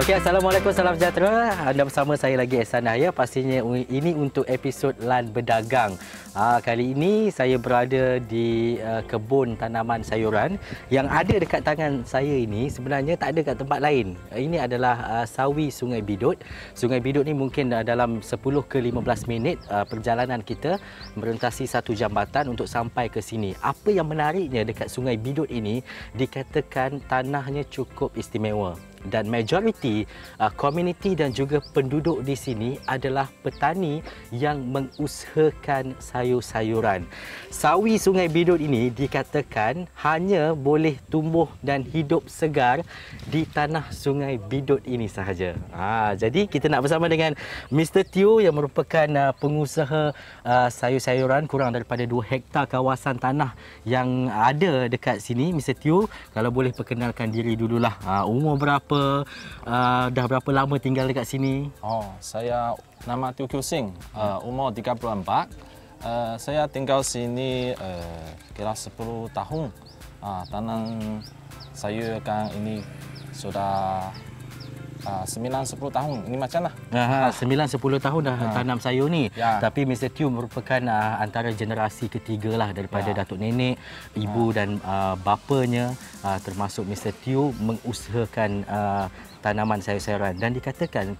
Okey, Assalamualaikum, salam sejahtera. Anda bersama saya lagi, Ehsan Dahaya. Pastinya ini untuk episod Lan Berdagang. Kali ini saya berada di kebun tanaman sayuran yang ada dekat tangan saya ini. Sebenarnya tak ada kat tempat lain. Ini adalah sawi Sungai Bidut. Sungai Bidut ni mungkin dalam 10 ke 15 minit perjalanan kita merentasi satu jambatan untuk sampai ke sini. Apa yang menariknya dekat Sungai Bidut ini, dikatakan tanahnya cukup istimewa. Dan majoriti komuniti dan juga penduduk di sini adalah petani yang mengusahakan sayur-sayuran. Sawi Sungai Bidut ini dikatakan hanya boleh tumbuh dan hidup segar di tanah Sungai Bidut ini sahaja. Jadi kita nak bersama dengan Mr. Teo yang merupakan pengusaha sayur-sayuran kurang daripada 2 hektar kawasan tanah yang ada dekat sini. Mr. Teo, kalau boleh perkenalkan diri dululah. Umur berapa? Dah berapa lama tinggal dekat sini? Saya nama Teo Kiew Sing, umur 34. Saya tinggal sini kira 10 tahun. Tanam sayur kan ini sudah 9-10 tahun. Ini macam lah. 9-10 tahun dah tanam sayur ni. Ya. Tapi Mr. Teo merupakan antara generasi ketiga lah daripada datuk nenek, ibu dan bapanya, termasuk Mr. Teo mengusahakan tanaman sayur-sayuran. Dan dikatakan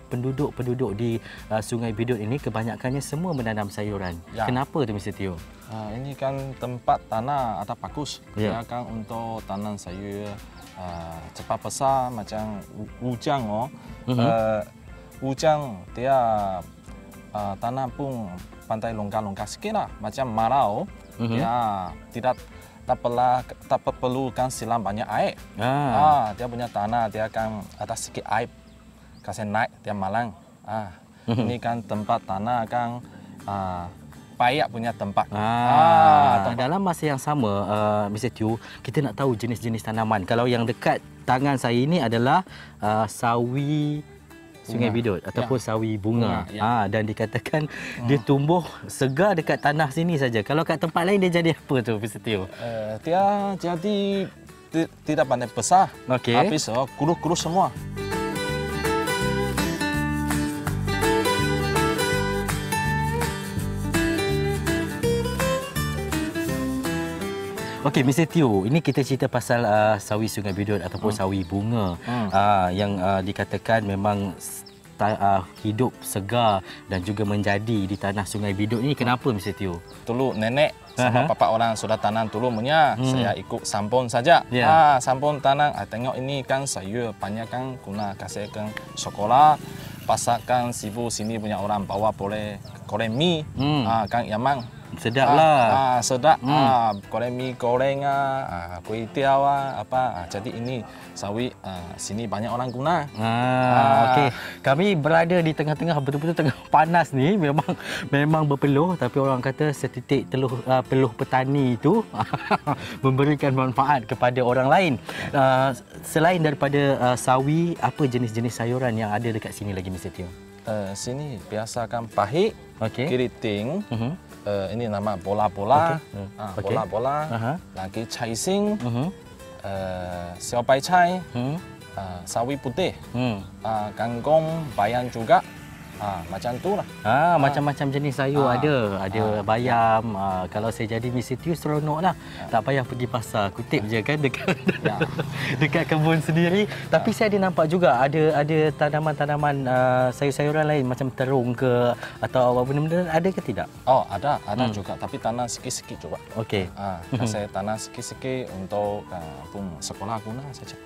penduduk-penduduk di Sungai Bidut ini kebanyakannya semua menanam sayuran. Ya. Kenapa tu Mr. Teo? Ini kan tempat tanah atau bagus. Ya. Dia kan untuk tanam sayur cepat besar macam Wujang. Wujang dia tanah pun pandai longgar-longgar sikit lah. Macam marau, dia tak perlukan siram banyak air. Dia punya tanah dia akan ada sikit air, kasih naik dia malang. Ini kan tempat tanah kan payak punya tempat. Dalam masa yang sama, Mr. Teo, kita nak tahu jenis-jenis tanaman. Kalau yang dekat tangan saya ini adalah sawi Sungai Bidut ataupun sawi bunga. Dan dikatakan dia tumbuh segar dekat tanah sini saja. Kalau kat tempat lain dia jadi apa tu, Mr. Teo? Dia jadi tidak pandai besar. Habis kurus-kurus semua. Okey, Mr. Teo, ini kita cerita pasal sawi Sungai Bidut ataupun sawi bunga yang dikatakan memang hidup segar dan juga menjadi di tanah Sungai Bidut ini. Kenapa, Mr. Teo? Dulu nenek sama papa orang sudah tanam dulu punya, saya ikut sampun saja. Sampun tanam, tengok ini kan sayur banyak kan guna kasih kan sekolah. Pasarkan sibu sini punya orang bawa boleh goreng mie, kan yamang. Sedap lah. Sedap. Goreng mie goreng, kuih tiaw apa. Jadi ini sawi sini banyak orang guna. Okey. Kami berada di tengah-tengah, betul-betul tengah panas ni. Memang berpeluh, tapi orang kata setitik peluh petani itu memberikan manfaat kepada orang lain. Selain daripada sawi, apa jenis-jenis sayuran yang ada dekat sini lagi, Mr. Teo? Sini biasakan pahit, keriting. Ini nama bola-bola, bola-bola, lagi cai sing, xiao bai cai, sawi putih, kangkung, bayam juga, macam tu lah. Macam-macam jenis sayur ada bayam. Kalau saya jadi Mr. Teo, seronok lah. Tak payah pergi pasar, kutip je kan dekat kebun sendiri. Tapi saya ada nampak juga ada tanaman-tanaman sayur-sayuran lain macam terung ke atau apa benda-benda, ada ke tidak? Ada juga, tapi tanah sikit-sikit juga. Okey. Saya tanah sikit-sikit untuk pun sekolah guna saja.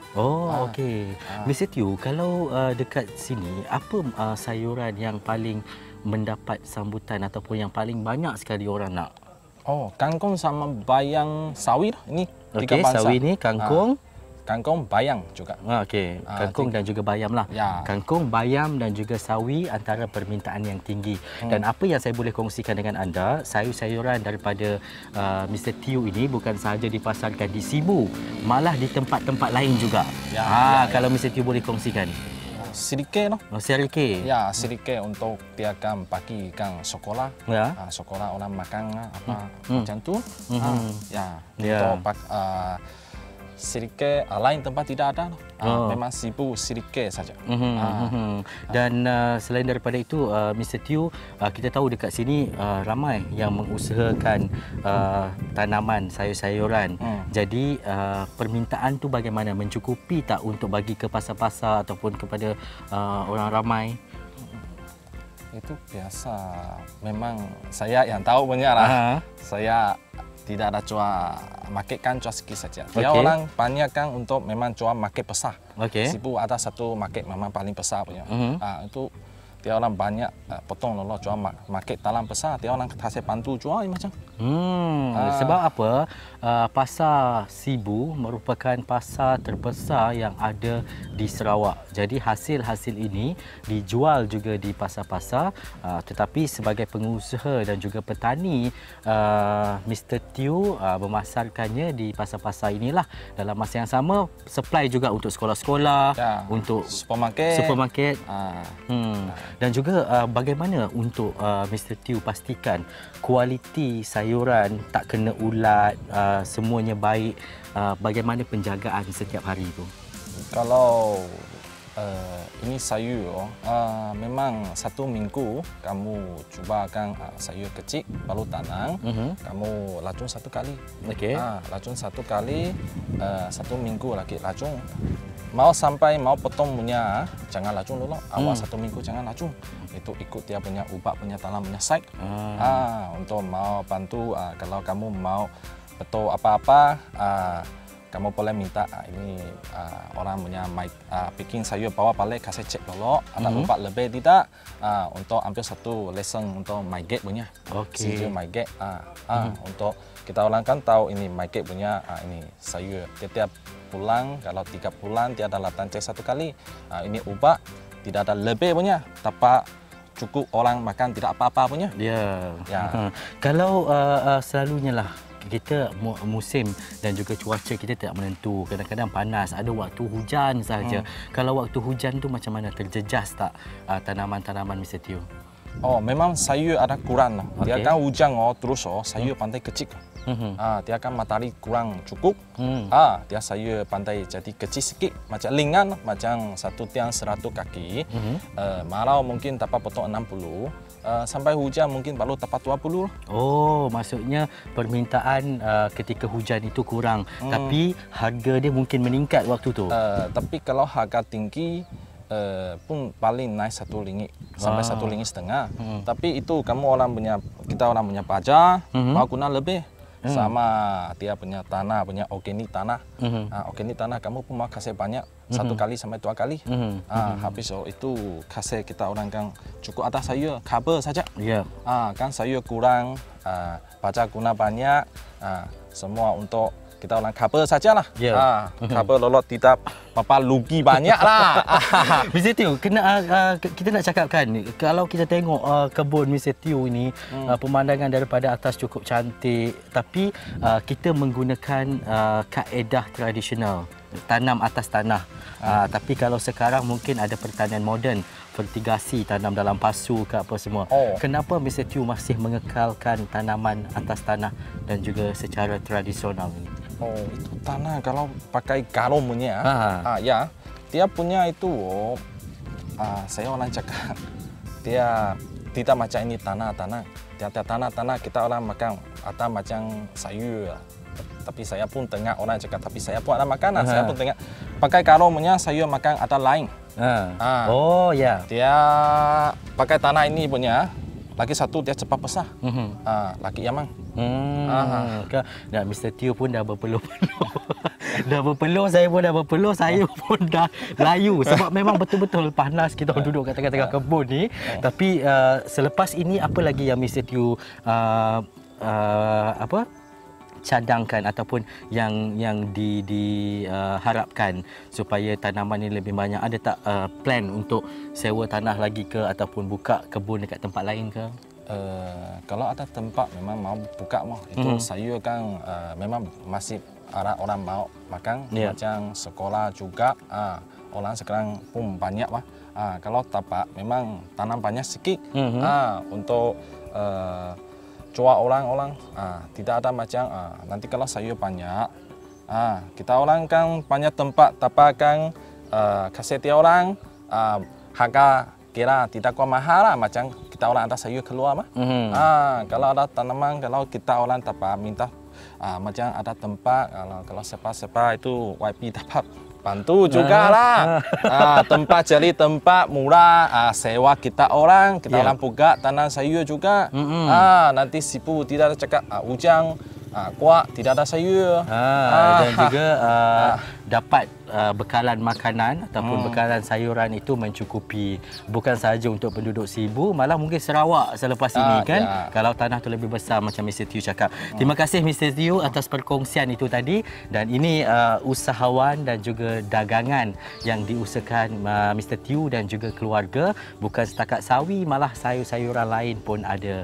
Okey. Mr. Teo, kalau dekat sini apa sayuran yang paling mendapat sambutan ataupun yang paling banyak sekali orang nak? Kangkung sama bayam sawi lah. Ini tiga bangsa. Sawi ni kangkung, kangkung bayam juga. Kangkung dan juga bayam lah. Kangkung, bayam dan juga sawi antara permintaan yang tinggi. Dan apa yang saya boleh kongsikan dengan anda, sayur-sayuran daripada Mr. Teo ini bukan sahaja dipasarkan di Sibu, malah di tempat-tempat lain juga. Kalau Mr. Teo boleh kongsikan. Sedikit lah. Sedikit. Sedikit untuk dia kan bagi kan sekolah. Sekolah orang makan apa macam tu. Untuk sedikit, lain tempat tidak ada. Memang sibuk sedikit saja. Dan selain daripada itu, Mr. Teo, kita tahu dekat sini ramai yang mengusahakan tanaman sayur-sayuran. Jadi permintaan tu bagaimana? Mencukupi tak untuk bagi ke pasar-pasar ataupun kepada orang ramai? Itu biasa. Memang saya yang tahu punya lah. Saya tidak ada jual market kan jual sikit saja. Dia orang banyak kan untuk memang jual market besar. Sibuk ada satu market memang paling besar punya. Itu dia orang banyak potong lolo jual market dalam besar. Dia orang kasih bantu jual macam. Sebab apa? Pasar Sibu merupakan pasar terbesar yang ada di Sarawak. Jadi hasil-hasil ini dijual juga di pasar-pasar, tetapi sebagai pengusaha dan juga petani, Mr. Teo memasarkannya di pasar-pasar inilah. Dalam masa yang sama, supply juga untuk sekolah-sekolah, untuk supermarket. Dan juga bagaimana untuk Mr. Teo pastikan kualiti sayuran tak kena ulat, semuanya baik, bagaimana penjagaan setiap hari itu? Kalau ini sayur, memang 1 minggu kamu cubakan sayur kecil baru tanam, kamu racun 1 kali. Racun 1 kali, 1 minggu lagi racun. Mau sampai mau potong punya, jangan racun dulu. Awal 1 minggu jangan racun. Itu ikut dia punya ubah punya tanam punya site. Untuk mau bantu, kalau kamu mau betul apa-apa, kamu boleh minta ini orang punya picking sayur bawa balik, kasih cek dulu ada ubah lebih tidak, untuk ambil 1 lesson untuk my gate punya. Sayur my gate. Untuk kita orang kan tahu ini my gate punya ini sayur tiap bulan, kalau 3 bulan dia ada latan cek 1 kali. Ini ubah tidak ada lebih punya, tapi cukup orang makan tidak apa-apa punya. Kalau selalunya lah kita musim dan juga cuaca kita tidak menentu, kadang-kadang panas, ada waktu hujan saja. Kalau waktu hujan tu macam mana, terjejas tak tanaman-tanaman Mr. Teo? Memang sayur ada kurang. Dia kan hujan terus sayur pandai kecil. Dia kan matahari kurang cukup. Dia sayur pandai jadi kecil sikit, macam ringan, macam 1 tiang 100 kaki. Marau mungkin dapat potong 60. Sampai hujan mungkin baru dapat 20. Maksudnya permintaan ketika hujan itu kurang, tapi harga dia mungkin meningkat waktu tu. Tapi kalau harga tinggi pun paling naik RM1 sampai RM1,5. Tapi itu kamu kita orang punya pajak mau guna lebih. Sama dia punya tanah, punya organik tanah. Organik tanah kamu pun mau kasih banyak, 1 kali sampai 2 kali. Habis itu kasih kita orang kan cukup ada sayur, cover saja. Kan sayur kurang, pajak guna banyak, semua untuk kita orang cover sajalah. Cover lolot tidak apa rugi banyak lah. Mr. Teo, kita nak cakapkan, kalau kita tengok kebun Mr. Teo ini, pemandangan daripada atas cukup cantik, tapi kita menggunakan kaedah tradisional, tanam atas tanah. Tapi kalau sekarang mungkin ada pertanian moden, vertigasi, tanam dalam pasu ke apa semua. Kenapa Mr. Teo masih mengekalkan tanaman atas tanah dan juga secara tradisional ini? Itu tanah kalau pakai karung punya, dia punya itu, saya orang cakap, dia tidak macam ini tanah. Dia tanah kita orang makan, ada macam sayur. Tapi saya pun tengok orang cakap, tapi saya pun ada makanan. Saya pun tengok pakai karung punya sayur makan ada lain. Dia pakai tanah ini punya. Lagi 1 dia cepat besar. Lagi Yaman. Mr. Teo pun dah berpeluh-peluh. Saya pun dah berpeluh, saya pun dah layu. Sebab memang betul-betul panas kita duduk kat tengah-tengah kebun ni. Tapi selepas ini apa lagi yang Mr. Teo cadangkan ataupun yang diharapkan supaya tanaman ini lebih banyak? Ada tak plan untuk sewa tanah lagi ke ataupun buka kebun dekat tempat lain ke? Kalau ada tempat memang mau buka itu sayur kan memang masih ada orang mau makan, macam sekolah juga, orang sekarang pun banyak kalau tapak memang tanam banyak sikit untuk jual orang-orang, tidak ada macam nanti kalau sayur banyak Kita orang kan banyak tempat dapatkan kasih dia orang harga kira tidak kuat mahal lah, macam kita orang ada sayur keluar mah. Kalau ada tanaman, kalau kita orang dapat minta macam ada tempat, kalau siapa-siapa itu YP dapat bantu juga lah. Tempat jadi tempat murah, sewa kita orang buka tanam sayur juga. Nanti sipu tidak cakap hujan kuat tidak ada sayur. Dan juga dapat bekalan makanan ataupun bekalan sayuran itu mencukupi bukan sahaja untuk penduduk Sibu, malah mungkin Sarawak selepas ini kan, kalau tanah tu lebih besar macam Mr. Teo cakap. Terima kasih Mr. Teo atas perkongsian itu tadi, dan ini usahawan dan juga dagangan yang diusahakan Mr. Teo dan juga keluarga, bukan setakat sawi, malah sayur-sayuran lain pun ada.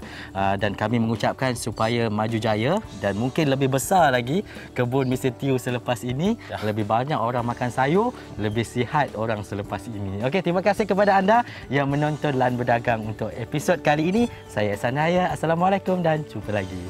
Dan kami mengucapkan supaya maju jaya dan mungkin lebih besar lagi kebun Mr. Teo selepas ini, lebih banyak orang makan sayur, lebih sihat orang selepas ini. Okey, terima kasih kepada anda yang menonton Lan Berdagang untuk episod kali ini. Saya Ihsan Nahaya. Assalamualaikum dan jumpa lagi.